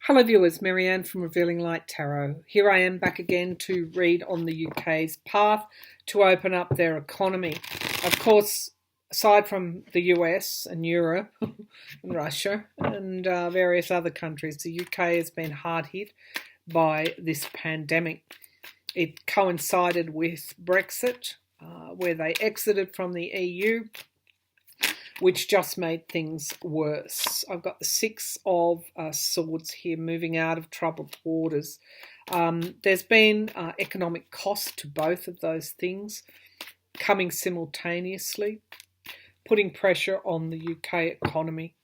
Hello viewers, Marianne from Revealing Light Tarot. Here I am back again to read on the UK's path to open up their economy. Of course, aside from the US and Europe and Russia and various other countries, the UK has been hard hit by this pandemic. It coincided with Brexit, where they exited from the EU, which just made things worse. I've got the Six of Swords here, moving out of troubled waters. There's been economic cost to both of those things coming simultaneously, putting pressure on the UK economy.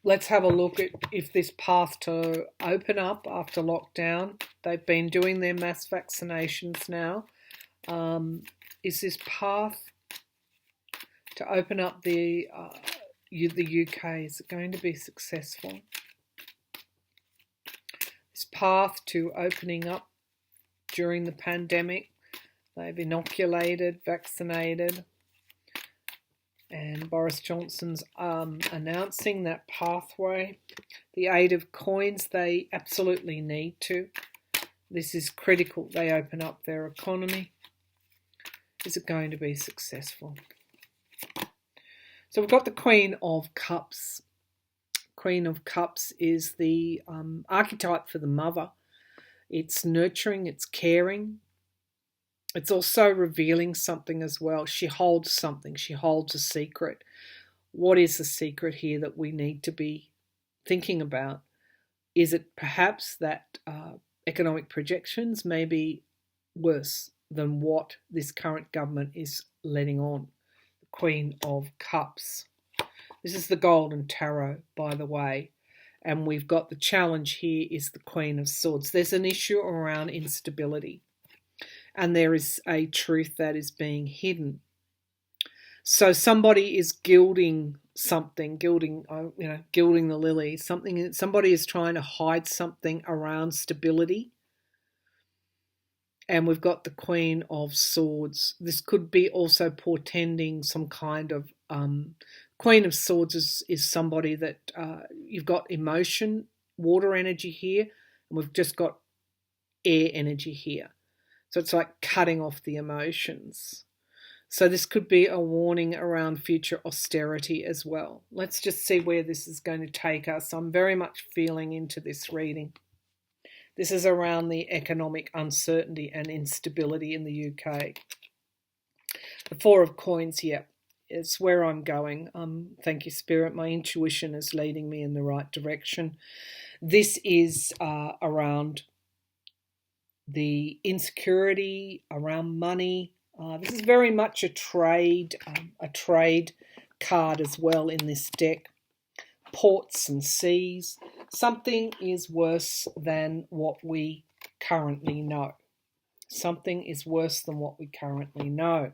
Let's have a look at if this path to open up after lockdown, they've been doing their mass vaccinations now. Is this path to open up the UK, is it going to be successful? This path to opening up during the pandemic, they've inoculated, vaccinated, and Boris Johnson's announcing that pathway. The Eight of Coins, they absolutely need to. This is critical. They open up their economy. Is it going to be successful? So we've got the Queen of Cups. Queen of Cups is the archetype for the mother. It's nurturing, it's caring. It's also revealing something as well. She holds something. She holds a secret. What is the secret here that we need to be thinking about? Is it perhaps that economic projections may be worse than what this current government is letting on? Queen of Cups. This is the Golden Tarot, by the way, and we've got the challenge here is the Queen of Swords. There's an issue around instability, and there is a truth that is being hidden. So somebody is gilding something, gilding the lily. Somebody is trying to hide something around stability. And we've got the Queen of Swords. This could be also portending some kind of... Queen of Swords is somebody that you've got emotion, water energy here, and we've just got air energy here. So it's like cutting off the emotions. So this could be a warning around future austerity as well. Let's just see where this is going to take us. I'm very much feeling into this reading. This is around the economic uncertainty and instability in the UK. The Four of Coins here. It's where I'm going. Thank you, Spirit. My intuition is leading me in the right direction. This is around the insecurity, around money. This is very much a trade card as well in this deck. Ports and seas. Something is worse than what we currently know. Something is worse than what we currently know.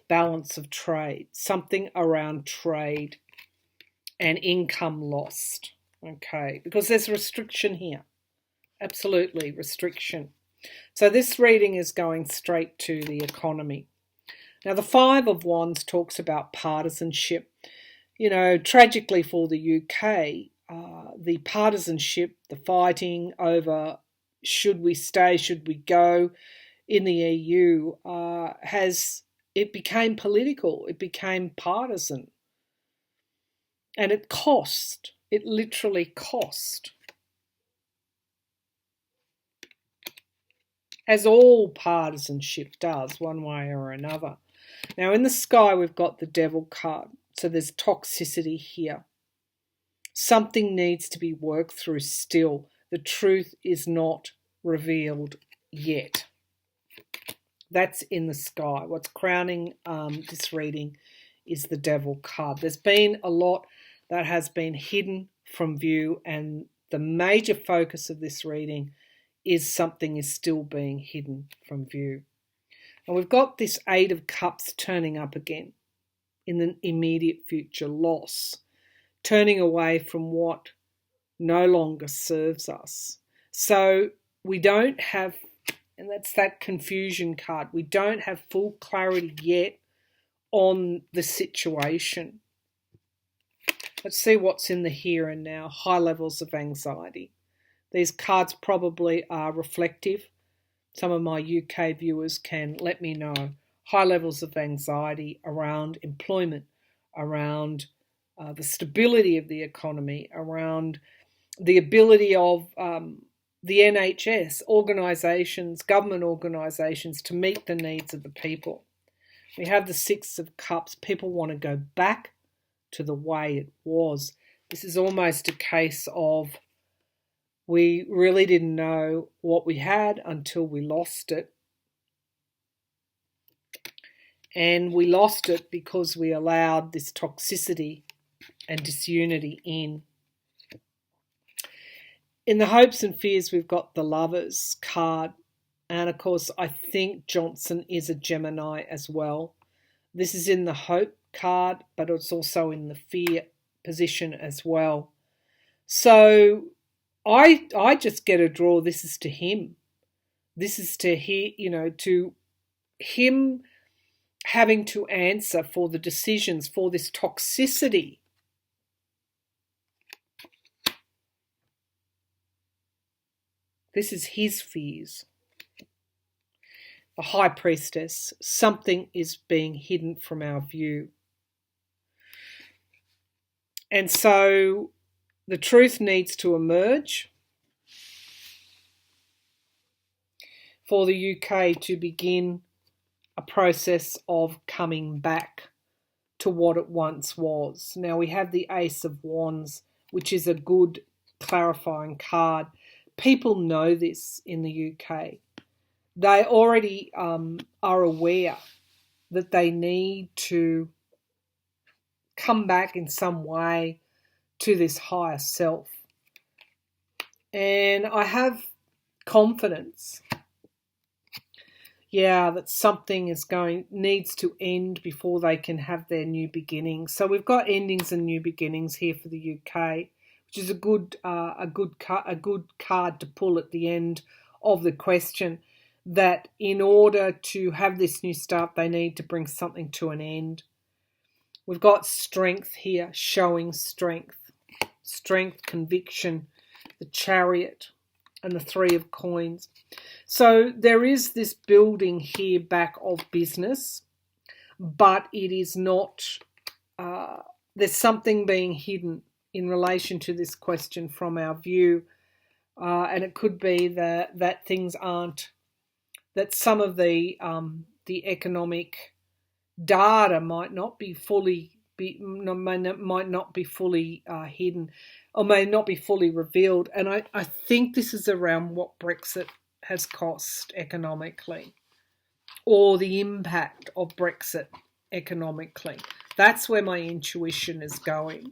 Balance of trade. Something around trade and income lost. Okay, because there's restriction here. Absolutely, restriction. So this reading is going straight to the economy. Now the Five of Wands talks about partisanship. You know, tragically for the UK, the partisanship, the fighting over should we stay, should we go in the EU, it became political, it became partisan. And it cost, it literally cost. As all partisanship does, one way or another. Now in the sky we've got the Devil card. So there's toxicity here. Something needs to be worked through still. The truth is not revealed yet. That's in the sky. What's crowning this reading is the Devil card. There's been a lot that has been hidden from view, and the major focus of this reading is something is still being hidden from view. And we've got this Eight of Cups turning up again. In the immediate future, loss, turning away from what no longer serves us. So we don't have, and that's that confusion card, we don't have full clarity yet on the situation. Let's see what's in the here and now. High levels of anxiety. These cards probably are reflective. Some of my UK viewers can let me know. High levels of anxiety around employment, around the stability of the economy, around the ability of the NHS, organisations, government organisations to meet the needs of the people. We have the Six of Cups. People want to go back to the way it was. This is almost a case of we really didn't know what we had until we lost it. And we lost it because we allowed this toxicity and disunity in. In the hopes and fears, we've got the Lovers card. And of course, I think Johnson is a Gemini as well. This is in the hope card, but it's also in the fear position as well. So I just get a draw. This is to him. This is to to him having to answer for the decisions, for this toxicity. This is his fears. The High Priestess. Something is being hidden from our view. And so the truth needs to emerge for the UK to begin a process of coming back to what it once was. Now we have the Ace of Wands, which is a good clarifying card. People know this in the UK. They already are aware that they need to come back in some way to this higher self. And I have confidence, that something needs to end before they can have their new beginnings. So we've got endings and new beginnings here for the UK, which is a good card to pull at the end of the question, that in order to have this new start, they need to bring something to an end. We've got strength here, showing strength, conviction, the Chariot, and the Three of Coins. So there is this building here back of business, but it is not, there's something being hidden in relation to this question from our view. And it could be that things aren't, that some of the economic data might not be fully hidden, or may not be fully revealed. And I think this is around what Brexit has cost economically, or the impact of Brexit economically. That's where my intuition is going.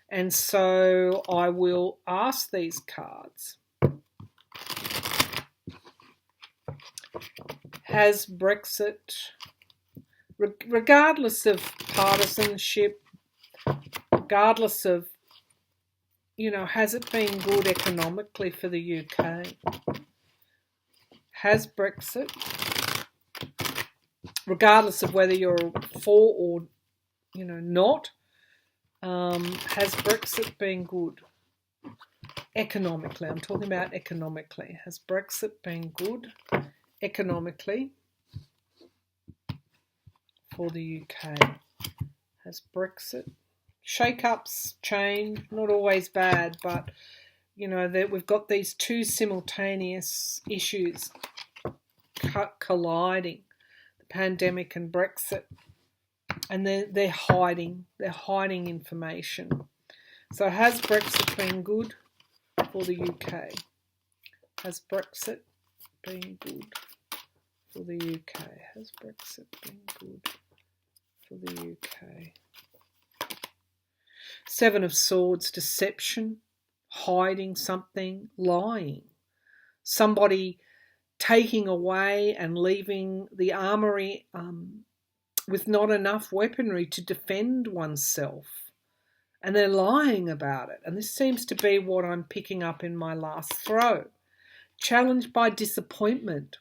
And so I will ask these cards. Has Brexit, regardless of partisanship, regardless of, has it been good economically for the UK? Has Brexit, regardless of whether you're for or, not, has Brexit been good economically? I'm talking about economically. Has Brexit been good economically for the UK? Has Brexit, shake-ups, change, not always bad, but that we've got these two simultaneous issues colliding, the pandemic and Brexit, and they're hiding information. So has Brexit been good for the UK? Has Brexit been good for the UK? Has Brexit been good for the UK? Seven of Swords, deception, hiding something, lying. Somebody taking away and leaving the armoury with not enough weaponry to defend oneself. And they're lying about it. And this seems to be what I'm picking up in my last throw. Challenged by disappointment.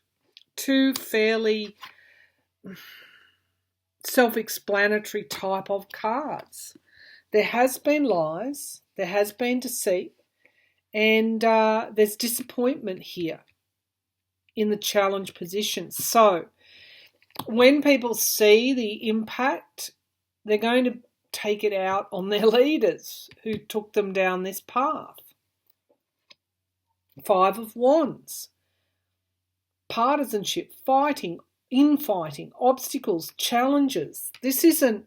Two fairly self-explanatory type of cards. There has been lies, there has been deceit, and there's disappointment here in the challenge position. So when people see the impact, they're going to take it out on their leaders who took them down this path. 5 of Wands. Partisanship, fighting, infighting, obstacles, challenges. This isn't,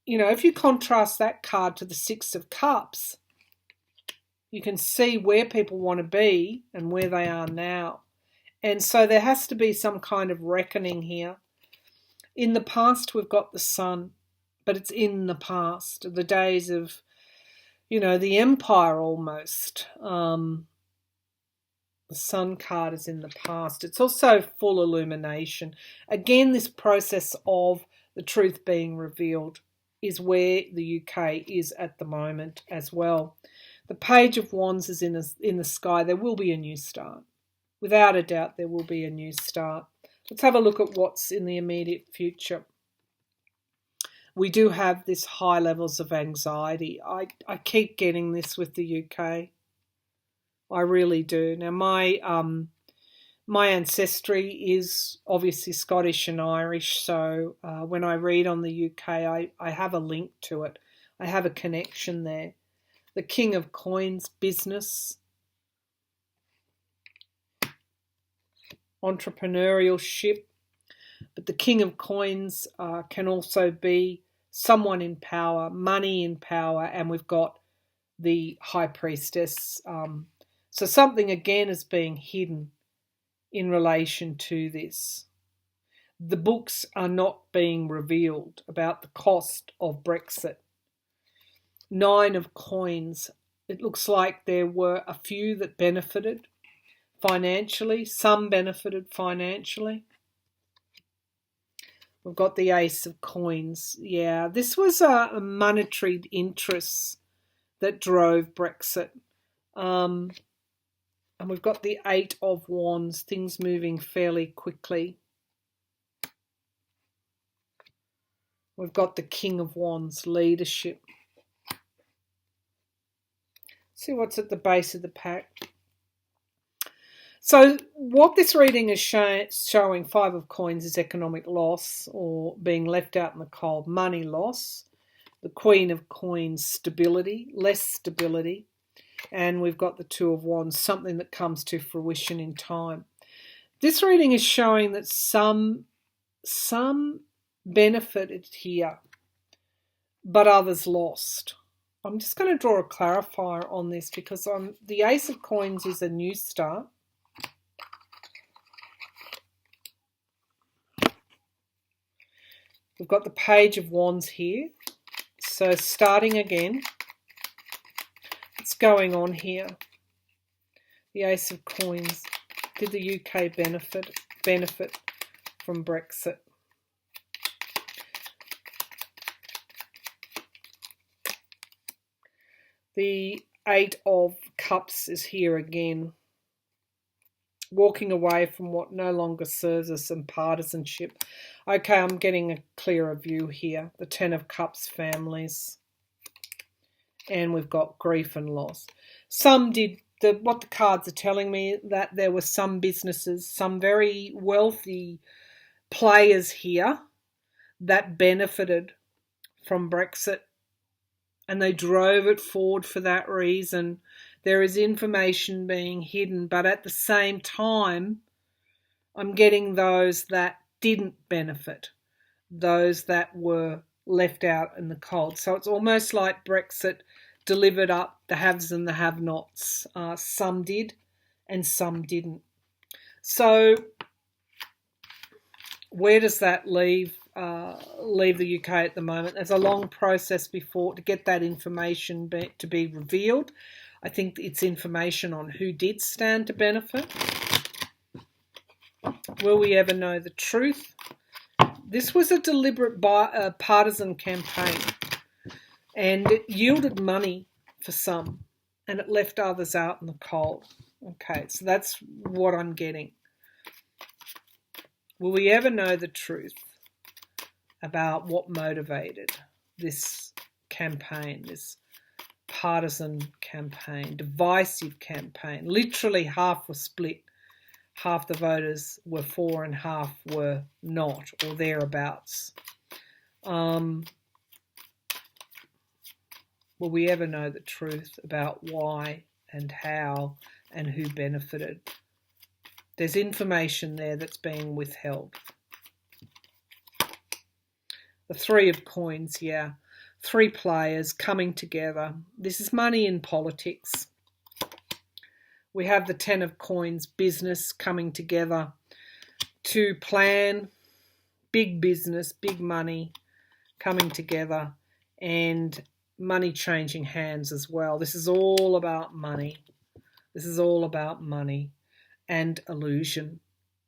if you contrast that card to the 6 of Cups, you can see where people want to be and where they are now. And so there has to be some kind of reckoning here. In the past, we've got the Sun, but it's in the past, the days of, the Empire almost. The Sun card is in the past. It's also full illumination. Again, this process of the truth being revealed is where the UK is at the moment as well. The Page of Wands is in the sky. There will be a new start. Without a doubt, there will be a new start. Let's have a look at what's in the immediate future. We do have this high levels of anxiety. I keep getting this with the UK. I really do. Now, my ancestry is obviously Scottish and Irish, so when I read on the UK, I have a link to it. I have a connection there. The King of Coins, business, entrepreneurship, but the King of Coins can also be someone in power, money in power, and we've got the High Priestess. So something again is being hidden in relation to this. The books are not being revealed about the cost of Brexit. 9 of Coins. It looks like there were a few that benefited financially. Some benefited financially. We've got the Ace of Coins. Yeah, this was a monetary interest that drove Brexit. And we've got the 8 of Wands, things moving fairly quickly. We've got the King of Wands, leadership. See what's at the base of the pack. So what this reading is showing, 5 of Coins, is economic loss or being left out in the cold, money loss. The Queen of Coins, stability, less stability. And we've got the 2 of Wands, something that comes to fruition in time. This reading is showing that some benefited here, but others lost. I'm just going to draw a clarifier on this because the Ace of Coins is a new start. We've got the Page of Wands here. So starting again. What's going on here? The Ace of Coins. Did the UK benefit from Brexit? The 8 of Cups is here again. Walking away from what no longer serves us and partisanship. Okay, I'm getting a clearer view here. The 10 of Cups, families. And we've got grief and loss. Some did, what the cards are telling me, that there were some businesses, some very wealthy players here that benefited from Brexit. And they drove it forward for that reason. There is information being hidden, but at the same time, I'm getting those that didn't benefit, those that were left out in the cold. So it's almost like Brexit delivered up the haves and the have-nots. Some did and some didn't. So where does that leave the UK at the moment? There's a long process before to get that information to be revealed. I think it's information on who did stand to benefit. Will we ever know the truth? This was a deliberate partisan campaign, and it yielded money for some, and it left others out in the cold. Okay, so that's what I'm getting. Will we ever know the truth about what motivated this campaign, this partisan campaign, divisive campaign. Literally half were split. Half the voters were for and half were not, or thereabouts. Will we ever know the truth about why and how and who benefited? There's information there that's being withheld. The Three of Coins, yeah. 3 players coming together. This is money in politics. We have the 10 of Coins, business coming together to plan big business, big money coming together, and money changing hands as well. This is all about money. This is all about money and illusion.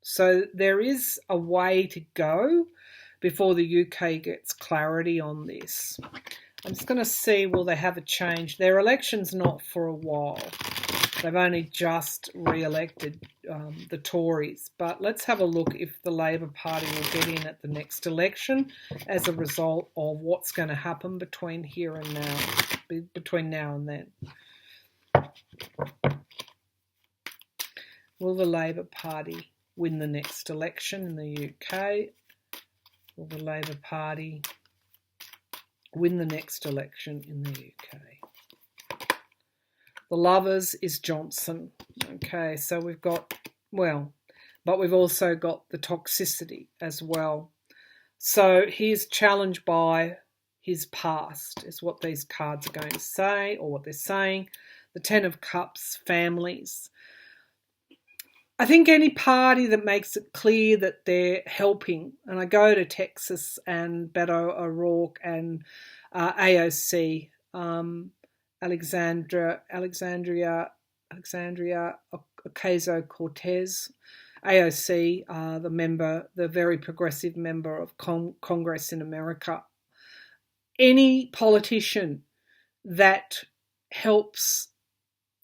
So there is a way to go before the UK gets clarity on this. I'm just going to see, will they have a change? Their election's not for a while. They've only just re-elected the Tories. But let's have a look if the Labor Party will get in at the next election as a result of what's going to happen between here and now, between now and then. Will the Labor Party win the next election in the UK? Will the Labor Party win the next election in the UK? The Lovers is Johnson. Okay, so we've got, well, but we've also got the toxicity as well. So he's challenged by his past, is what these cards are going to say, or what they're saying. The 10 of Cups, families. I think any party that makes it clear that they're helping, and I go to Texas and Beto O'Rourke and AOC, Alexandria Ocasio-Cortez, AOC, the very progressive member of Congress in America. Any politician that helps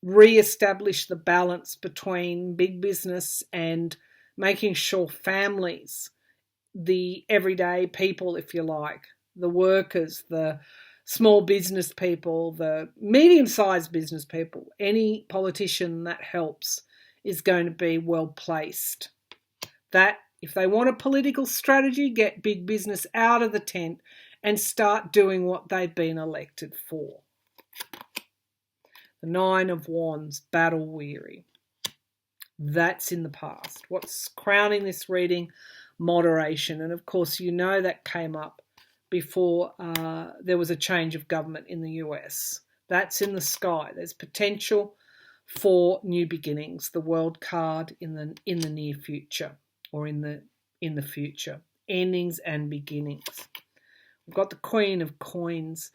re-establish the balance between big business and making sure families, the everyday people, if you like, the workers, the small business people, the medium-sized business people, any politician that helps is going to be well placed. That if they want a political strategy, get big business out of the tent and start doing what they've been elected for. The 9 of Wands, battle weary. That's in the past. What's crowning this reading? Moderation. And of course, you know that came up before there was a change of government in the US. That's in the sky. There's potential for new beginnings. The World card in the near future, or in the future. Endings and beginnings. We've got the Queen of Coins.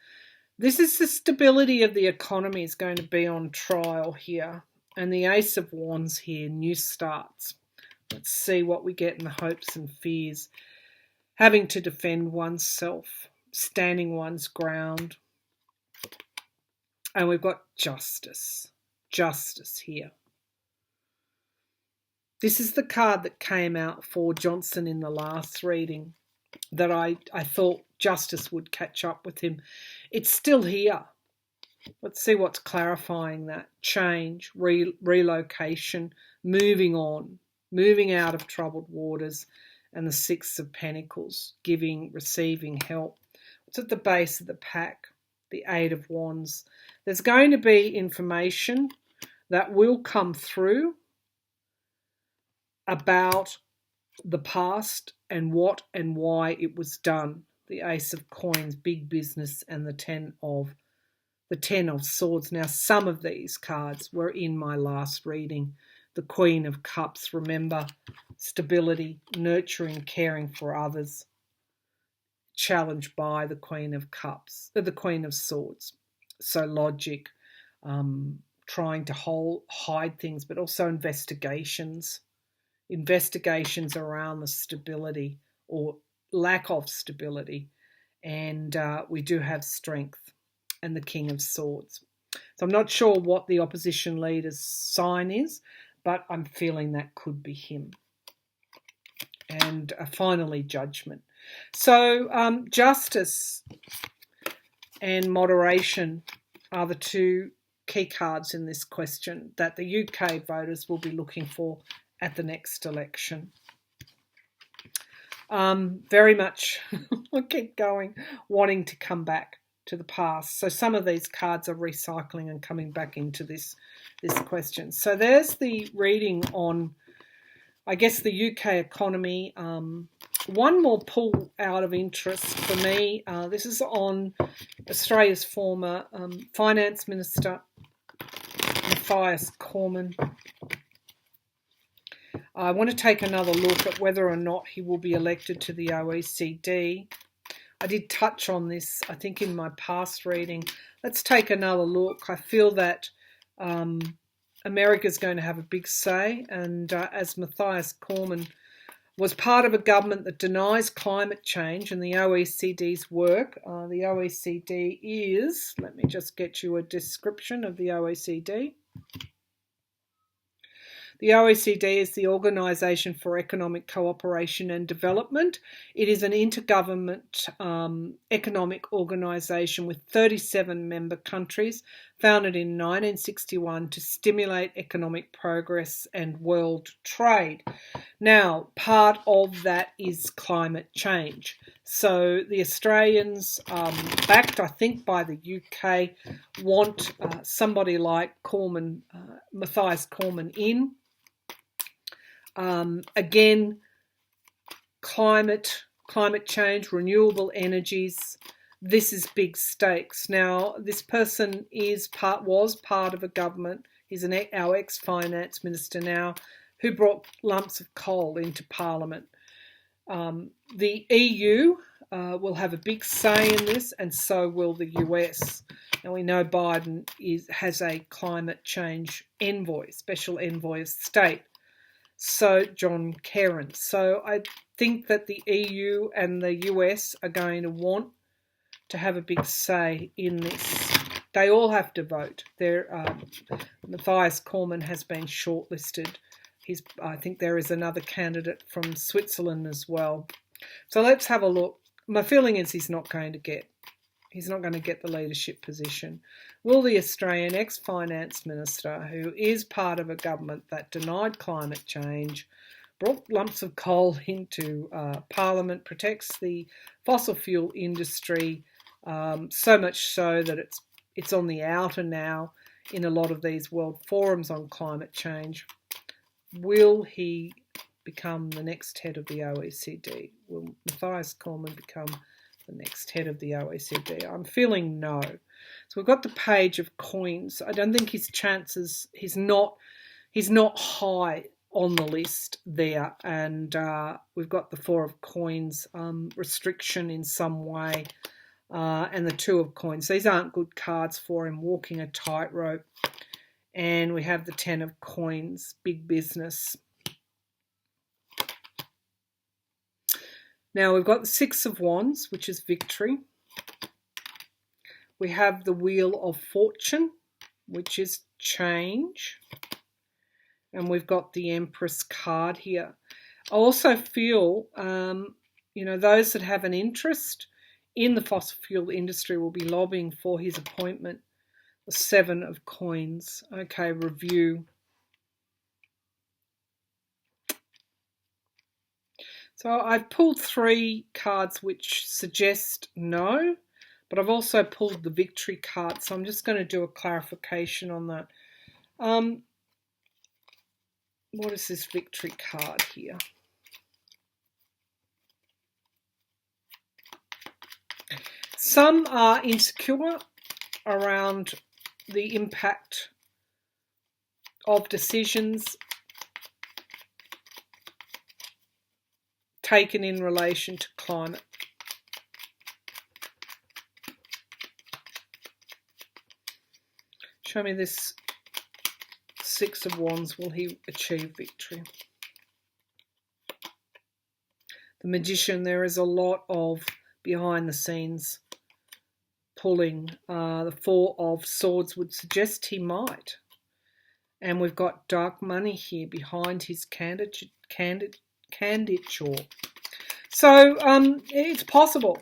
This is the stability of the economy is going to be on trial here. And the Ace of Wands here, new starts. Let's see what we get in the hopes and fears. Having to defend oneself, standing one's ground. And we've got justice. Justice here. This is the card that came out for Johnson in the last reading, that I thought justice would catch up with him. It's still here. Let's see what's clarifying that. Change, relocation, moving on, moving out of troubled waters, and the 6 of Pentacles, giving, receiving help. What's at the base of the pack? The 8 of Wands. There's going to be information that will come through about the past and what and why it was done. The Ace of Coins, big business, and the 10 of Swords. Now, some of these cards were in my last reading. The Queen of Cups, remember, stability, nurturing, caring for others. Challenged by the Queen of Cups, the Queen of Swords. So logic, trying to hide things, but also investigations around the stability or lack of stability, and we do have strength, and the King of Swords. So I'm not sure what the opposition leader's sign is, but I'm feeling that could be him. And finally, judgment. So justice and moderation are the two key cards in this question that the UK voters will be looking for at the next election. Very much, I keep going, wanting to come back to the past. So some of these cards are recycling and coming back into this question. So there's the reading on, I guess, the UK economy. One more pull out of interest for me. This is on Australia's former Finance Minister, Matthias Cormann. I want to take another look at whether or not he will be elected to the OECD. I did touch on this, I think, in my past reading. Let's take another look. I feel that America's going to have a big say, and as Matthias Cormann was part of a government that denies climate change and the OECD's work. The OECD is, let me just get you a description of the OECD. The OECD is the Organisation for Economic Cooperation and Development. It is an intergovernment economic organisation with 37 member countries, founded in 1961 to stimulate economic progress and world trade. Now, part of that is climate change. So the Australians, backed, I think, by the UK, want somebody like Cormann, Matthias Cormann in. Again, climate change, renewable energies, this is big stakes. Now, this person was part of a government. He's our ex-finance minister now, who brought lumps of coal into Parliament. The EU will have a big say in this, and so will the US. Now, we know Biden has a climate change envoy, special envoy of state. So John Kerry. So I think that the EU and the US are going to want to have a big say in this. They all have to vote. Matthias Cormann has been shortlisted. I think there is another candidate from Switzerland as well. So let's have a look. My feeling is he's not going to get the leadership position. Will the Australian ex-finance minister, who is part of a government that denied climate change, brought lumps of coal into Parliament, protects the fossil fuel industry, so much so that it's on the outer now in a lot of these world forums on climate change, will he become the next head of the OECD? Will Matthias Cormann become the next head of the OECD? I'm feeling no. So we've got the page of coins. I don't think his chances, he's not high on the list there. And we've got the four of coins, restriction in some way, and the two of coins. These aren't good cards for him, walking a tightrope. And we have the 10 of coins, big business. Now we've got the 6 of wands, which is victory. We have the wheel of fortune, which is change. And we've got the Empress card here. I also feel, those that have an interest in the fossil fuel industry will be lobbying for his appointment. The 7 of coins. Okay, review. So I've pulled 3 cards which suggest no, but I've also pulled the victory card. So I'm just going to do a clarification on that. What is this victory card here? Some are insecure around the impact of decisions taken in relation to climate. Show me this 6 of wands. Will he achieve victory? The magician, there is a lot of behind the scenes pulling. The 4 of swords would suggest he might. And we've got dark money here behind his candidature. So it's possible.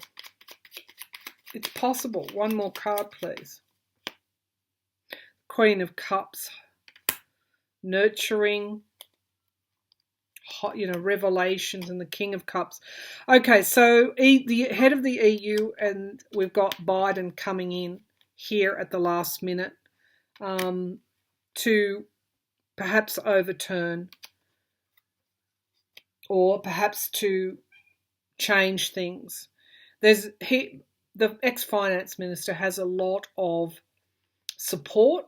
It's possible. One more card, please. Queen of Cups. Nurturing, revelations, and the King of Cups. Okay, so the head of the EU, and we've got Biden coming in here at the last minute to perhaps overturn or perhaps to change things. The ex-finance minister has a lot of support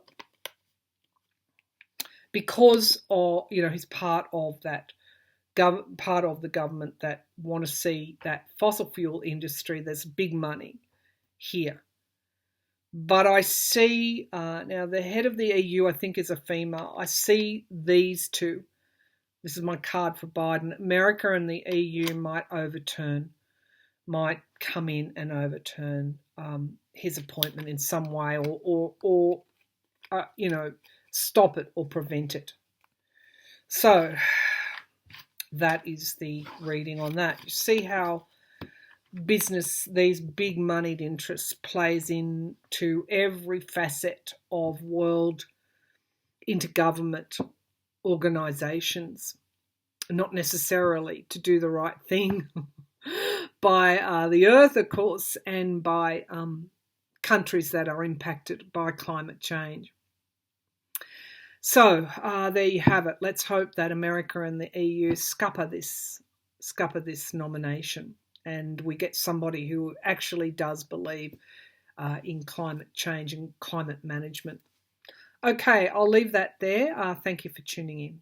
because of, he's part of that part of the government that want to see that fossil fuel industry. There's big money here. But I see, now the head of the EU, I think, is a female. I see these two. This is my card for Biden. America and the EU might come in and overturn his appointment in some way or stop it or prevent it. So that is the reading on that. You see how business, these big moneyed interests, plays into every facet of world intergovernment organisations, not necessarily to do the right thing by the earth, of course, and by countries that are impacted by climate change. So there you have it. Let's hope that America and the EU scupper this nomination, and we get somebody who actually does believe in climate change and climate management. Okay, I'll leave that there. Thank you for tuning in.